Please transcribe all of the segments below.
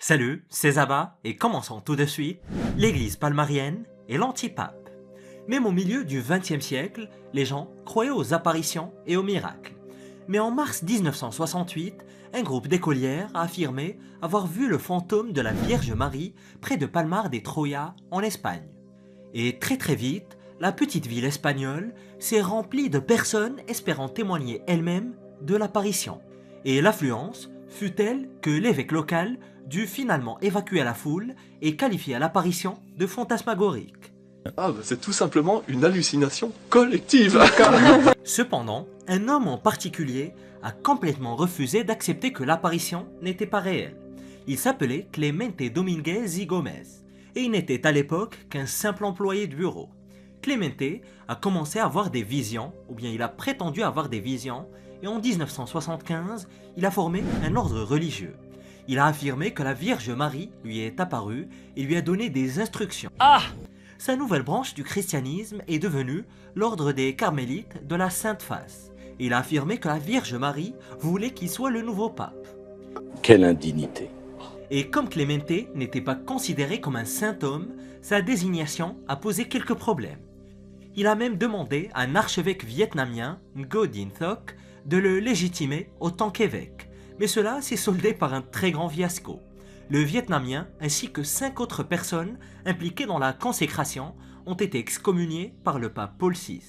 Salut, c'est Zaba et commençons tout de suite l'église palmarienne et l'antipape. Même au milieu du XXe siècle, les gens croyaient aux apparitions et aux miracles. Mais en mars 1968, un groupe d'écolières a affirmé avoir vu le fantôme de la Vierge Marie près de Palmar de Troya en Espagne. Et très vite, la petite ville espagnole s'est remplie de personnes espérant témoigner elles-mêmes de l'apparition. Et l'affluence fut telle que l'évêque local dut finalement évacuer la foule et qualifier l'apparition de fantasmagorique. Ah, c'est tout simplement une hallucination collective. Cependant, un homme en particulier a complètement refusé d'accepter que l'apparition n'était pas réelle. Il s'appelait Clemente Dominguez y Gomez et il n'était à l'époque qu'un simple employé de bureau. Clemente a commencé à avoir des visions, ou bien il a prétendu avoir des visions, et en 1975, il a formé un ordre religieux. Il a affirmé que la Vierge Marie lui est apparue et lui a donné des instructions. Sa nouvelle branche du christianisme est devenue l'ordre des Carmélites de la Sainte Face. Il a affirmé que la Vierge Marie voulait qu'il soit le nouveau pape. Quelle indignité! Et comme Clemente n'était pas considéré comme un saint homme, sa désignation a posé quelques problèmes. Il a même demandé à un archevêque vietnamien, Ngo Dinh Thuc, de le légitimer en tant qu'évêque. Mais cela s'est soldé par un très grand fiasco. Le Vietnamien ainsi que 5 autres personnes impliquées dans la consécration ont été excommuniées par le pape Paul VI.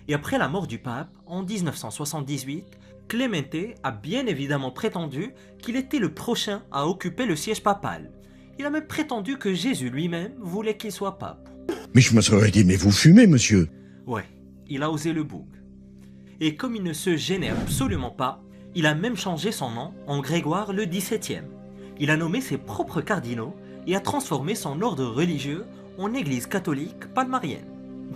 Et après la mort du pape, en 1978, Clemente a bien évidemment prétendu qu'il était le prochain à occuper le siège papal. Il a même prétendu que Jésus lui-même voulait qu'il soit pape. Mais je me serais dit, mais vous fumez, monsieur? Ouais, il a osé le boug. Et comme il ne se gênait absolument pas, il a même changé son nom en Grégoire le XVIIe. Il a nommé ses propres cardinaux et a transformé son ordre religieux en église catholique palmarienne.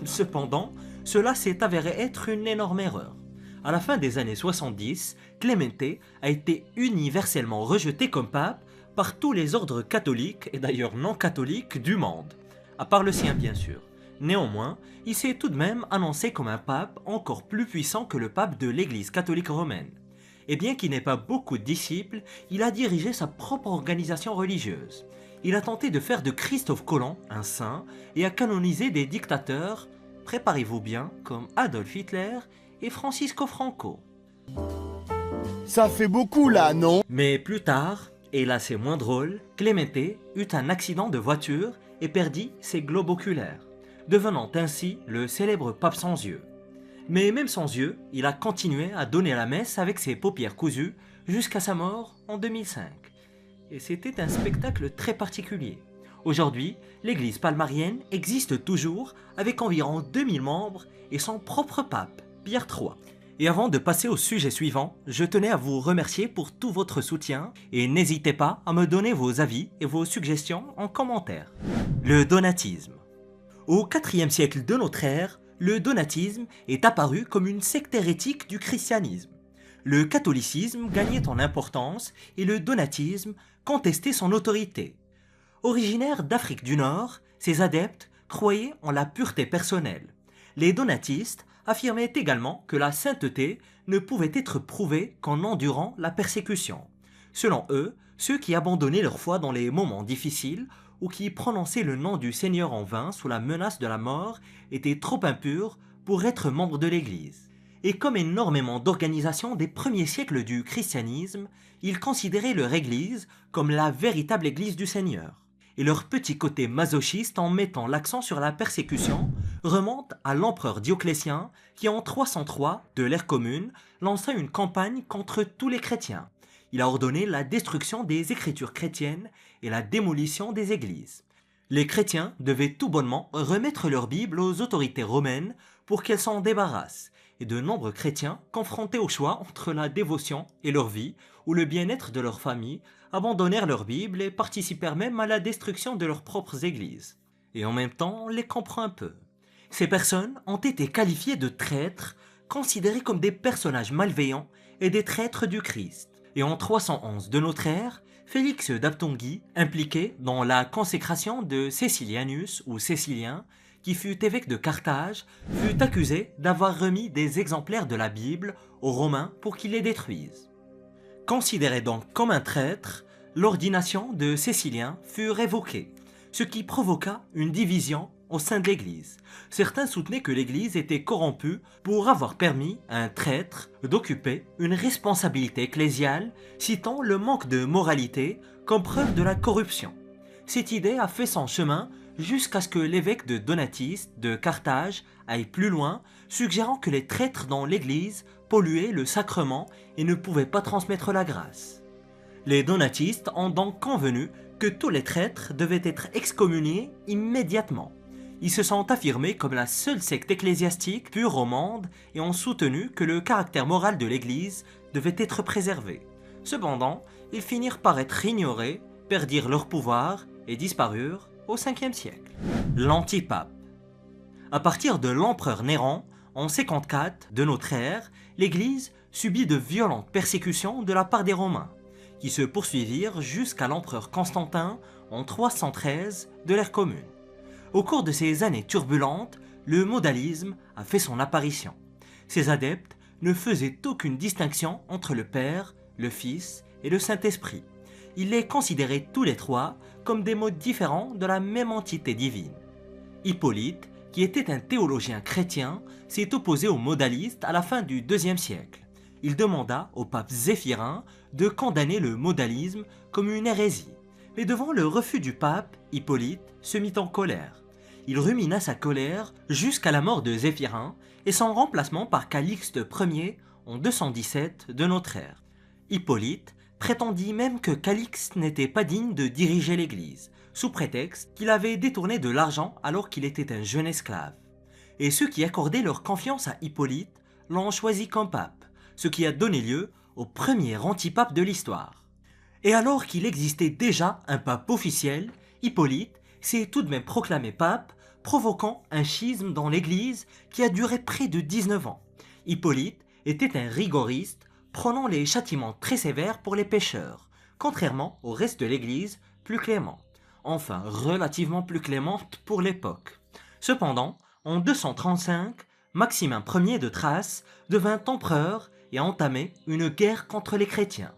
Cependant, cela s'est avéré être une énorme erreur. À la fin des années 70, Clemente a été universellement rejeté comme pape par tous les ordres catholiques et d'ailleurs non catholiques du monde, à part le sien bien sûr. Néanmoins, il s'est tout de même annoncé comme un pape encore plus puissant que le pape de l'Église catholique romaine. Et bien qu'il n'ait pas beaucoup de disciples, il a dirigé sa propre organisation religieuse. Il a tenté de faire de Christophe Colomb un saint et a canonisé des dictateurs, préparez-vous bien, comme Adolf Hitler et Francisco Franco. Ça fait beaucoup là, non? Mais plus tard, et là c'est moins drôle, Clemente eut un accident de voiture et perdit ses globes oculaires, devenant ainsi le célèbre pape sans yeux. Mais même sans yeux, il a continué à donner la messe avec ses paupières cousues jusqu'à sa mort en 2005. Et c'était un spectacle très particulier. Aujourd'hui, l'église palmarienne existe toujours avec environ 2000 membres et son propre pape, Pierre III. Et avant de passer au sujet suivant, je tenais à vous remercier pour tout votre soutien et n'hésitez pas à me donner vos avis et vos suggestions en commentaire. Le donatisme. Au IVe siècle de notre ère, le donatisme est apparu comme une secte hérétique du christianisme. Le catholicisme gagnait en importance et le donatisme contestait son autorité. Originaires d'Afrique du Nord, ces adeptes croyaient en la pureté personnelle. Les donatistes affirmaient également que la sainteté ne pouvait être prouvée qu'en endurant la persécution. Selon eux, ceux qui abandonnaient leur foi dans les moments difficiles ou qui prononçaient le nom du Seigneur en vain sous la menace de la mort étaient trop impurs pour être membres de l'Église. Et comme énormément d'organisations des premiers siècles du christianisme, ils considéraient leur Église comme la véritable Église du Seigneur. Et leur petit côté masochiste en mettant l'accent sur la persécution remonte à l'empereur Dioclétien qui en 303 de l'ère commune lança une campagne contre tous les chrétiens. Il a ordonné la destruction des écritures chrétiennes et la démolition des églises. Les chrétiens devaient tout bonnement remettre leur Bible aux autorités romaines pour qu'elles s'en débarrassent, et de nombreux chrétiens, confrontés au choix entre la dévotion et leur vie, ou le bien-être de leur famille, abandonnèrent leur Bible et participèrent même à la destruction de leurs propres églises. Et en même temps, on les comprend un peu. Ces personnes ont été qualifiées de traîtres, considérées comme des personnages malveillants et des traîtres du Christ. Et en 311 de notre ère, Félix d'Aptonguie, impliqué dans la consécration de Cécilianus ou Cécilien, qui fut évêque de Carthage, fut accusé d'avoir remis des exemplaires de la Bible aux Romains pour qu'ils les détruisent. Considéré donc comme un traître, l'ordination de Cécilien fut révoquée, ce qui provoqua une division au sein de l'Église. Certains soutenaient que l'Église était corrompue pour avoir permis à un traître d'occuper une responsabilité ecclésiale, citant le manque de moralité comme preuve de la corruption. Cette idée a fait son chemin jusqu'à ce que l'évêque de Donatis de Carthage aille plus loin, suggérant que les traîtres dans l'Église polluaient le sacrement et ne pouvaient pas transmettre la grâce. Les donatistes ont donc convenu que tous les traîtres devaient être excommuniés immédiatement. Ils se sont affirmés comme la seule secte ecclésiastique pure au monde et ont soutenu que le caractère moral de l'Église devait être préservé. Cependant, ils finirent par être ignorés, perdirent leur pouvoir et disparurent au 5e siècle. L'antipape. À partir de l'empereur Néron, en 54 de notre ère, l'Église subit de violentes persécutions de la part des Romains, qui se poursuivirent jusqu'à l'empereur Constantin en 313 de l'ère commune. Au cours de ces années turbulentes, le modalisme a fait son apparition. Ses adeptes ne faisaient aucune distinction entre le Père, le Fils et le Saint-Esprit. Ils les considéraient tous les trois comme des modes différents de la même entité divine. Hippolyte, qui était un théologien chrétien, s'est opposé aux modalistes à la fin du IIe siècle. Il demanda au pape Zéphirin de condamner le modalisme comme une hérésie. Mais devant le refus du pape, Hippolyte se mit en colère. Il rumina sa colère jusqu'à la mort de Zéphirin et son remplacement par Calixte Ier en 217 de notre ère. Hippolyte prétendit même que Calixte n'était pas digne de diriger l'Église, sous prétexte qu'il avait détourné de l'argent alors qu'il était un jeune esclave. Et ceux qui accordaient leur confiance à Hippolyte l'ont choisi comme pape, ce qui a donné lieu au premier antipape de l'histoire. Et alors qu'il existait déjà un pape officiel, Hippolyte s'est tout de même proclamé pape, provoquant un schisme dans l'Église qui a duré près de 19 ans. Hippolyte était un rigoriste, prenant les châtiments très sévères pour les pécheurs, contrairement au reste de l'Église plus clément, enfin relativement plus clémente pour l'époque. Cependant, en 235, Maximin Ier de Thrace devint empereur et a entamé une guerre contre les chrétiens.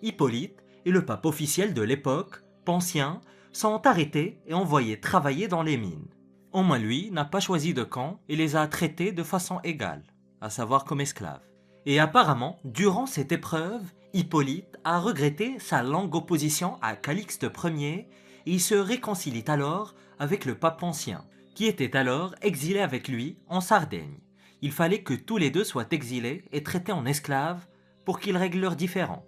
Hippolyte et le pape officiel de l'époque, Poncien, sont arrêtés et envoyés travailler dans les mines. Au moins lui n'a pas choisi de camp et les a traités de façon égale, à savoir comme esclaves. Et apparemment, durant cette épreuve, Hippolyte a regretté sa longue opposition à Calixte Ier et il se réconcilie alors avec le pape Poncien, qui était alors exilé avec lui en Sardaigne. Il fallait que tous les deux soient exilés et traités en esclaves pour qu'ils règlent leurs différends.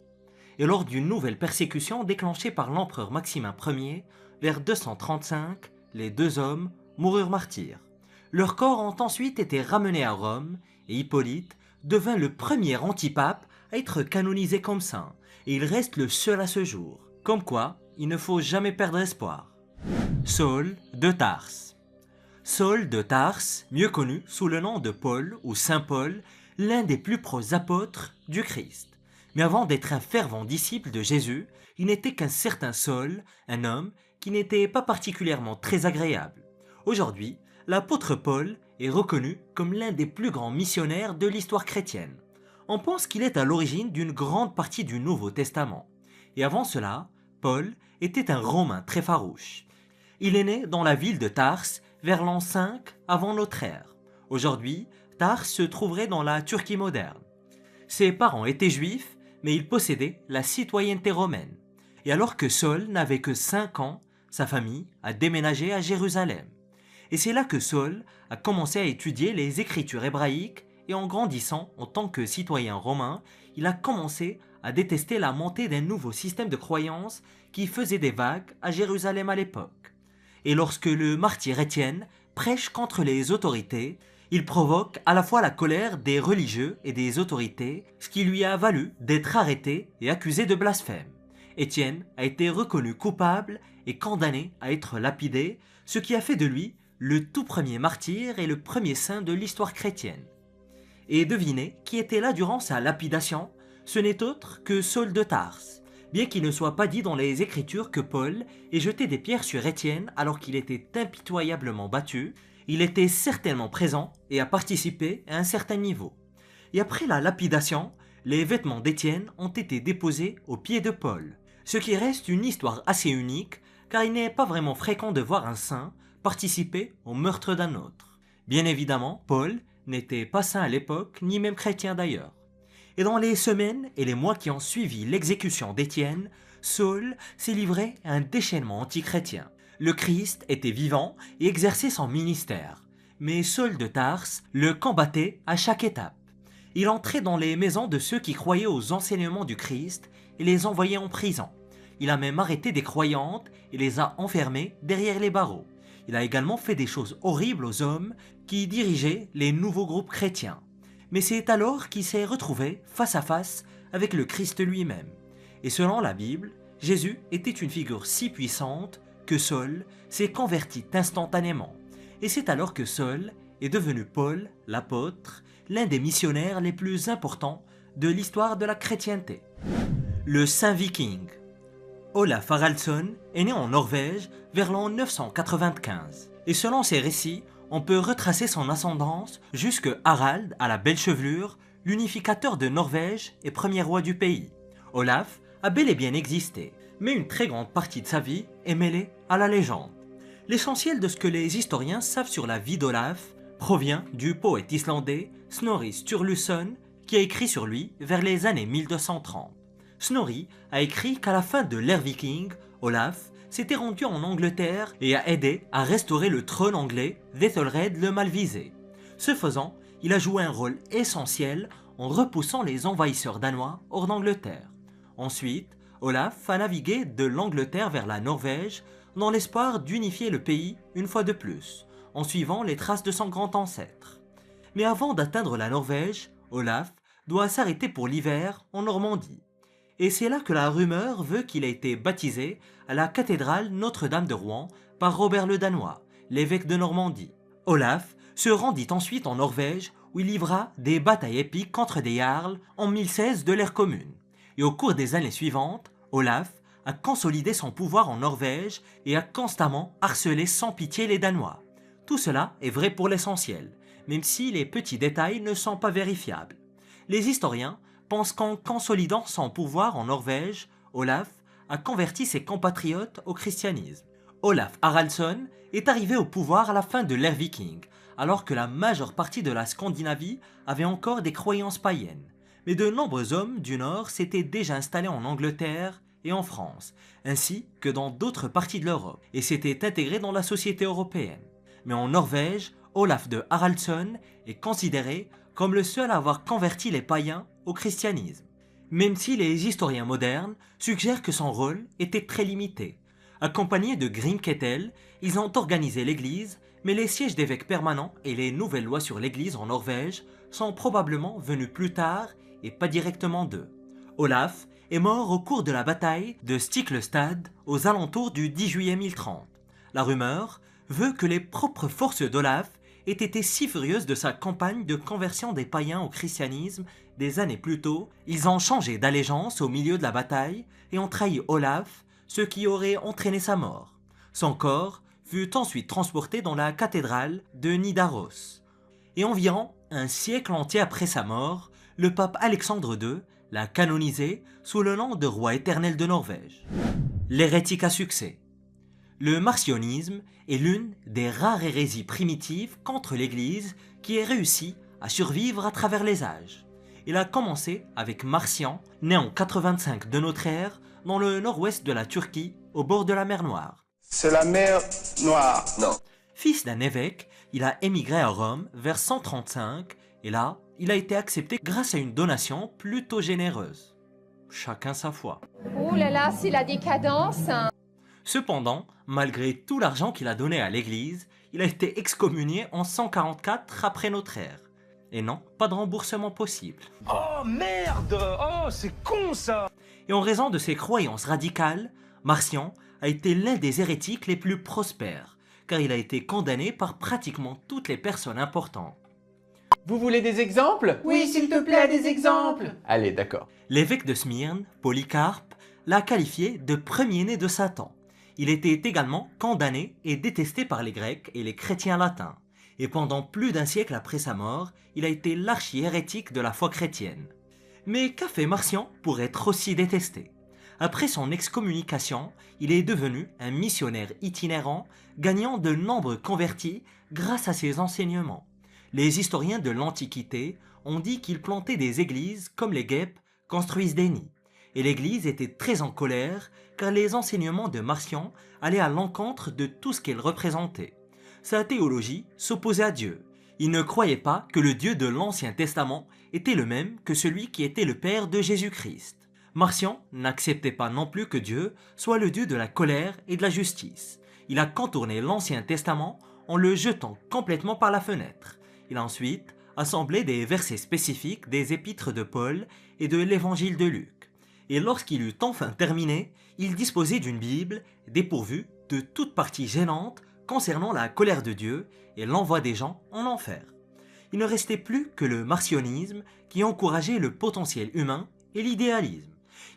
Et lors d'une nouvelle persécution déclenchée par l'empereur Maximin Ier, vers 235, les deux hommes moururent martyrs. Leurs corps ont ensuite été ramenés à Rome et Hippolyte devint le premier antipape à être canonisé comme saint, et il reste le seul à ce jour. Comme quoi, il ne faut jamais perdre espoir. Saul de Tarse. Saul de Tarse, mieux connu sous le nom de Paul ou Saint Paul, l'un des plus proches apôtres du Christ. Mais avant d'être un fervent disciple de Jésus, il n'était qu'un certain Saul, un homme qui n'était pas particulièrement très agréable. Aujourd'hui, l'apôtre Paul est reconnu comme l'un des plus grands missionnaires de l'histoire chrétienne. On pense qu'il est à l'origine d'une grande partie du Nouveau Testament. Et avant cela, Paul était un Romain très farouche. Il est né dans la ville de Tarse vers l'an 5 avant notre ère. Aujourd'hui, Tarse se trouverait dans la Turquie moderne. Ses parents étaient juifs, mais il possédait la citoyenneté romaine. Et alors que Saul n'avait que 5 ans, sa famille a déménagé à Jérusalem. Et c'est là que Saul a commencé à étudier les écritures hébraïques et en grandissant en tant que citoyen romain, il a commencé à détester la montée d'un nouveau système de croyances qui faisait des vagues à Jérusalem à l'époque. Et lorsque le martyr Étienne prêche contre les autorités, il provoque à la fois la colère des religieux et des autorités, ce qui lui a valu d'être arrêté et accusé de blasphème. Étienne a été reconnu coupable et condamné à être lapidé, ce qui a fait de lui le tout premier martyr et le premier saint de l'histoire chrétienne. Et devinez qui était là durant sa lapidation, ce n'est autre que Saul de Tarse, bien qu'il ne soit pas dit dans les Écritures que Paul ait jeté des pierres sur Étienne alors qu'il était impitoyablement battu, il était certainement présent et a participé à un certain niveau. Et après la lapidation, les vêtements d'Étienne ont été déposés aux pieds de Paul. ce qui reste une histoire assez unique car il n'est pas vraiment fréquent de voir un saint participer au meurtre d'un autre. Bien évidemment, Paul n'était pas saint à l'époque, ni même chrétien d'ailleurs. Et dans les semaines et les mois qui ont suivi l'exécution d'Étienne, Saul s'est livré à un déchaînement antichrétien. Le Christ était vivant et exerçait son ministère, mais Saul de Tarse le combattait à chaque étape. Il entrait dans les maisons de ceux qui croyaient aux enseignements du Christ et les envoyait en prison. Il a même arrêté des croyantes et les a enfermées derrière les barreaux. Il a également fait des choses horribles aux hommes qui dirigeaient les nouveaux groupes chrétiens. Mais c'est alors qu'il s'est retrouvé face à face avec le Christ lui-même. Et selon la Bible, Jésus était une figure si puissante que Saul s'est converti instantanément. Et c'est alors que Saul est devenu Paul, l'apôtre, l'un des missionnaires les plus importants de l'histoire de la chrétienté. Le Saint Viking. Olaf Haraldsson est né en Norvège vers l'an 995. Et selon ses récits, on peut retracer son ascendance jusque Harald à la belle chevelure, l'unificateur de Norvège et premier roi du pays. Olaf a bel et bien existé, mais une très grande partie de sa vie est mêlée à la légende. L'essentiel de ce que les historiens savent sur la vie d'Olaf provient du poète islandais Snorri Sturluson qui a écrit sur lui vers les années 1230. Snorri a écrit qu'à la fin de l'ère viking, Olaf s'était rendu en Angleterre et a aidé à restaurer le trône anglais d'Ethelred le Malvisé. Ce faisant, il a joué un rôle essentiel en repoussant les envahisseurs danois hors d'Angleterre. Ensuite, Olaf a navigué de l'Angleterre vers la Norvège dans l'espoir d'unifier le pays une fois de plus, en suivant les traces de son grand ancêtre. Mais avant d'atteindre la Norvège, Olaf doit s'arrêter pour l'hiver en Normandie. Et c'est là que la rumeur veut qu'il a été baptisé à la cathédrale Notre-Dame de Rouen par Robert le Danois, l'évêque de Normandie. Olaf se rendit ensuite en Norvège où il livra des batailles épiques contre des jarls en 1016 de l'ère commune. Et au cours des années suivantes, Olaf a consolidé son pouvoir en Norvège et a constamment harcelé sans pitié les Danois. Tout cela est vrai pour l'essentiel, même si les petits détails ne sont pas vérifiables. Les historiens pensent qu'en consolidant son pouvoir en Norvège, Olaf a converti ses compatriotes au christianisme. Olaf Haraldsson est arrivé au pouvoir à la fin de l'ère viking, alors que la majeure partie de la Scandinavie avait encore des croyances païennes. Mais de nombreux hommes du Nord s'étaient déjà installés en Angleterre et en France, ainsi que dans d'autres parties de l'Europe, et s'étaient intégrés dans la société européenne. Mais en Norvège, Olaf de Haraldsson est considéré comme le seul à avoir converti les païens au christianisme, même si les historiens modernes suggèrent que son rôle était très limité. Accompagnés de Grimketil, ils ont organisé l'église, mais les sièges d'évêques permanents et les nouvelles lois sur l'église en Norvège sont probablement venus plus tard et pas directement d'eux. Olaf est mort au cours de la bataille de Stiklestad aux alentours du 10 juillet 1030. La rumeur veut que les propres forces d'Olaf aient été si furieuses de sa campagne de conversion des païens au christianisme des années plus tôt, ils ont changé d'allégeance au milieu de la bataille et ont trahi Olaf, ce qui aurait entraîné sa mort. Son corps fut ensuite transporté dans la cathédrale de Nidaros. Et environ un siècle entier après sa mort, le pape Alexandre II l'a canonisé sous le nom de roi éternel de Norvège. L'hérétique à succès. Le marcionisme est l'une des rares hérésies primitives contre l'Église qui ait réussi à survivre à travers les âges. Il a commencé avec Marcian, né en 85 de notre ère, dans le nord-ouest de la Turquie, au bord de la mer Noire. C'est la mer Noire. Non. Fils d'un évêque, il a émigré à Rome vers 135 et là, il a été accepté grâce à une donation plutôt généreuse. Chacun sa foi. Oh là là, c'est la décadence. Cependant, malgré tout l'argent qu'il a donné à l'église, il a été excommunié en 144 après notre ère. Et non, pas de remboursement possible. Oh merde! Oh, c'est con ça! Et en raison de ses croyances radicales, Marcian a été l'un des hérétiques les plus prospères, car il a été condamné par pratiquement toutes les personnes importantes. Vous voulez des exemples? Oui, s'il te plaît, des exemples. Allez, d'accord. L'évêque de Smyrne, Polycarpe, l'a qualifié de premier-né de Satan. Il était également condamné et détesté par les Grecs et les chrétiens latins. Et pendant plus d'un siècle après sa mort, il a été l'archi-hérétique de la foi chrétienne. Mais qu'a fait Marcian pour être aussi détesté? Après son excommunication, il est devenu un missionnaire itinérant, gagnant de nombreux convertis grâce à ses enseignements. Les historiens de l'Antiquité ont dit qu'il plantait des églises comme les guêpes construisent des nids. Et l'église était très en colère car les enseignements de Marcion allaient à l'encontre de tout ce qu'elle représentait. Sa théologie s'opposait à Dieu. Il ne croyait pas que le Dieu de l'Ancien Testament était le même que celui qui était le Père de Jésus-Christ. Marcion n'acceptait pas non plus que Dieu soit le Dieu de la colère et de la justice. Il a contourné l'Ancien Testament en le jetant complètement par la fenêtre. Il a ensuite assemblé des versets spécifiques des épîtres de Paul et de l'évangile de Luc. Et lorsqu'il eut enfin terminé, il disposait d'une Bible dépourvue de toute partie gênante concernant la colère de Dieu et l'envoi des gens en enfer. Il ne restait plus que le marcionisme qui encourageait le potentiel humain et l'idéalisme.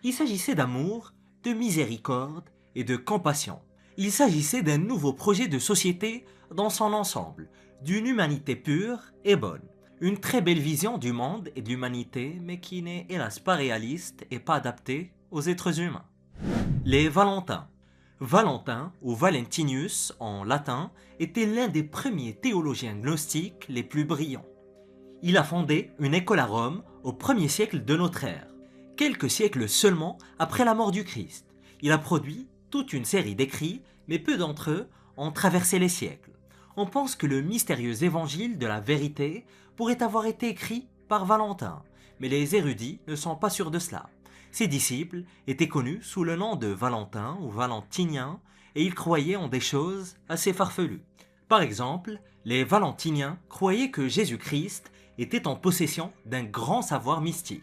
Il s'agissait d'amour, de miséricorde et de compassion. Il s'agissait d'un nouveau projet de société dans son ensemble, d'une humanité pure et bonne. Une très belle vision du monde et de l'humanité, mais qui n'est hélas pas réaliste et pas adaptée aux êtres humains. Les Valentins. Valentin, ou Valentinius en latin, était l'un des premiers théologiens gnostiques les plus brillants. Il a fondé une école à Rome au 1er siècle de notre ère, quelques siècles seulement après la mort du Christ. Il a produit toute une série d'écrits, mais peu d'entre eux ont traversé les siècles. On pense que le mystérieux évangile de la vérité pourrait avoir été écrit par Valentin, mais les érudits ne sont pas sûrs de cela. Ses disciples étaient connus sous le nom de Valentin ou Valentinien et ils croyaient en des choses assez farfelues. Par exemple, les Valentiniens croyaient que Jésus-Christ était en possession d'un grand savoir mystique.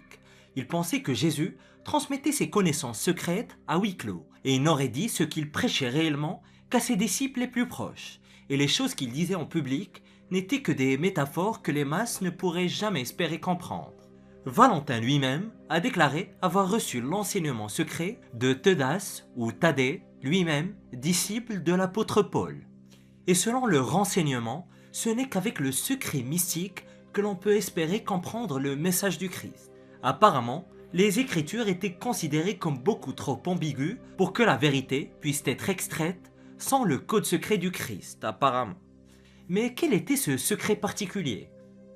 Ils pensaient que Jésus transmettait ses connaissances secrètes à huis clos et il n'aurait dit ce qu'il prêchait réellement qu'à ses disciples les plus proches. Et les choses qu'il disait en public n'étaient que des métaphores que les masses ne pourraient jamais espérer comprendre. Valentin lui-même a déclaré avoir reçu l'enseignement secret de Theudas ou Thaddée, lui-même disciple de l'apôtre Paul. Et selon le renseignement, ce n'est qu'avec le secret mystique que l'on peut espérer comprendre le message du Christ. Apparemment, les Écritures étaient considérées comme beaucoup trop ambiguës pour que la vérité puisse être extraite sans le code secret du Christ, apparemment. Mais quel était ce secret particulier?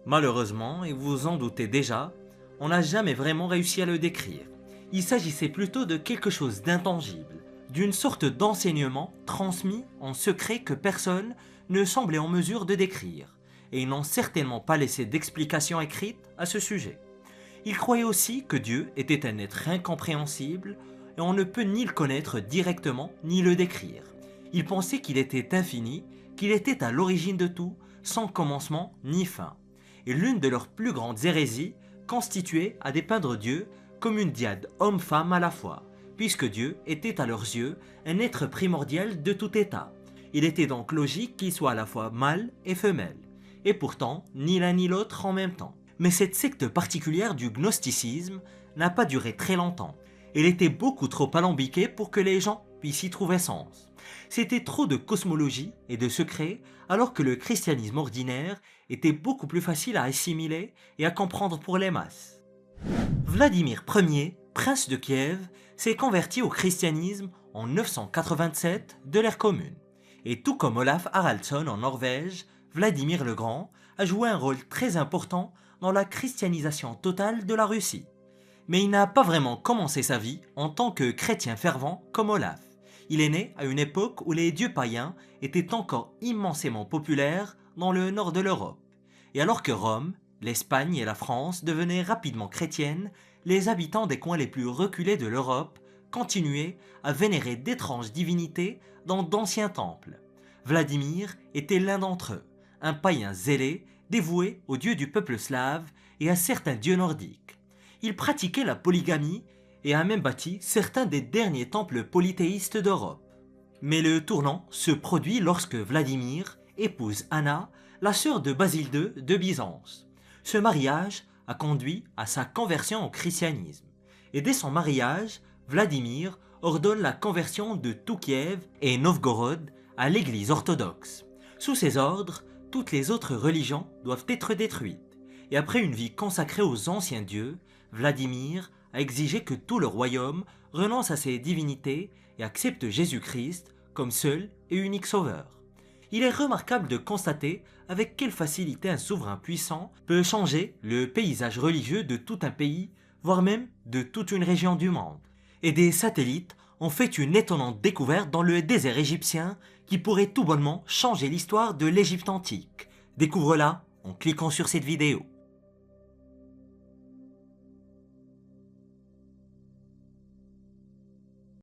Malheureusement, et vous en doutez déjà, on n'a jamais vraiment réussi à le décrire. Il s'agissait plutôt de quelque chose d'intangible, d'une sorte d'enseignement transmis en secret que personne ne semblait en mesure de décrire, et ils n'ont certainement pas laissé d'explication écrite à ce sujet. Ils croyaient aussi que Dieu était un être incompréhensible et on ne peut ni le connaître directement ni le décrire. Ils pensaient qu'il était infini, qu'il était à l'origine de tout, sans commencement ni fin. Et l'une de leurs plus grandes hérésies constituait à dépeindre Dieu comme une diade homme-femme à la fois, puisque Dieu était à leurs yeux un être primordial de tout état. Il était donc logique qu'il soit à la fois mâle et femelle, et pourtant ni l'un ni l'autre en même temps. Mais cette secte particulière du gnosticisme n'a pas duré très longtemps. Elle était beaucoup trop alambiquée pour que les gens puissent y trouver sens. C'était trop de cosmologie et de secrets, alors que le christianisme ordinaire était beaucoup plus facile à assimiler et à comprendre pour les masses. Vladimir Ier, prince de Kiev, s'est converti au christianisme en 987 de l'ère commune. Et tout comme Olaf Haraldsson en Norvège, Vladimir le Grand a joué un rôle très important dans la christianisation totale de la Russie. Mais il n'a pas vraiment commencé sa vie en tant que chrétien fervent comme Olaf. Il est né à une époque où les dieux païens étaient encore immensément populaires dans le nord de l'Europe. Et alors que Rome, l'Espagne et la France devenaient rapidement chrétiennes, les habitants des coins les plus reculés de l'Europe continuaient à vénérer d'étranges divinités dans d'anciens temples. Vladimir était l'un d'entre eux, un païen zélé dévoué aux dieux du peuple slave et à certains dieux nordiques. Il pratiquait la polygamie et a même bâti certains des derniers temples polythéistes d'Europe. Mais le tournant se produit lorsque Vladimir épouse Anna, la sœur de Basile II de Byzance. Ce mariage a conduit à sa conversion au christianisme. Et dès son mariage, Vladimir ordonne la conversion de tout Kiev et Novgorod à l'église orthodoxe. Sous ses ordres, toutes les autres religions doivent être détruites. Et après une vie consacrée aux anciens dieux, Vladimir a exigé que tout le royaume renonce à ses divinités et accepte Jésus-Christ comme seul et unique sauveur. Il est remarquable de constater avec quelle facilité un souverain puissant peut changer le paysage religieux de tout un pays, voire même de toute une région du monde. Et des satellites ont fait une étonnante découverte dans le désert égyptien qui pourrait tout bonnement changer l'histoire de l'Égypte antique. Découvre-la en cliquant sur cette vidéo.